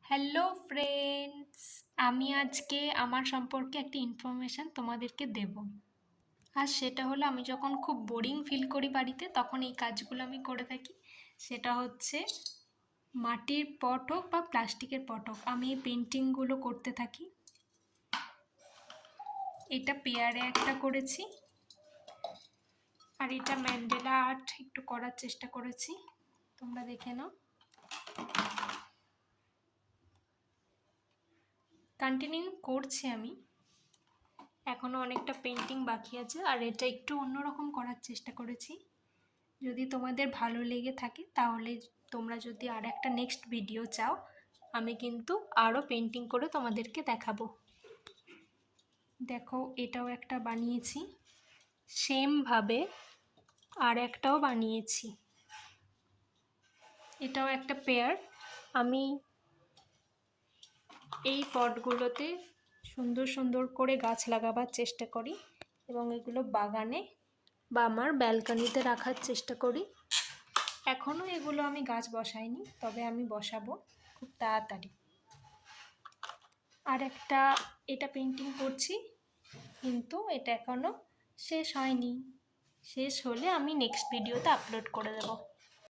Hello friends, আমি আজকে আমার সম্পর্কে একটা ইনফরমেশান তোমাদেরকে দেব। আর সেটা হলো, আমি যখন খুব বোরিং ফিল করি বাড়িতে, তখন এই কাজগুলো আমি করে থাকি। সেটা হচ্ছে মাটির পট হোক বা প্লাস্টিকের পট হোক, আমি এই পেন্টিংগুলো করতে থাকি। এটা পেয়ারে একটা করেছি, আর এটা ম্যান্ডেলা আর্ট একটু করার চেষ্টা করেছি, তোমরা দেখে নাও। কন্টিনিউ করছি আমি, এখনও অনেকটা পেন্টিং বাকি আছে। আর এটা একটু অন্যরকম করার চেষ্টা করেছি। যদি তোমাদের ভালো লেগে থাকে তাহলে তোমরা যদি আর একটা নেক্সট ভিডিও চাও, আমি কিন্তু আরও পেন্টিং করে তোমাদেরকে দেখাবো। দেখো, এটাও একটা বানিয়েছি, সেমভাবে আর একটাও বানিয়েছি। এটাও একটা পেয়ার। আমি এই পটগুলোতে সুন্দর সুন্দর করে গাছ লাগাবার চেষ্টা করি, এবং এগুলো বাগানে বা আমার ব্যালকনিতে রাখার চেষ্টা করি। এখনও এগুলো আমি গাছ বসাইনি, তবে আমি বসাবো খুব তাড়াতাড়ি। আর একটা এটা পেন্টিং করছি, কিন্তু এটা এখনও শেষ হয়নি। শেষ হলে আমি নেক্সট ভিডিওতে আপলোড করে দেবো।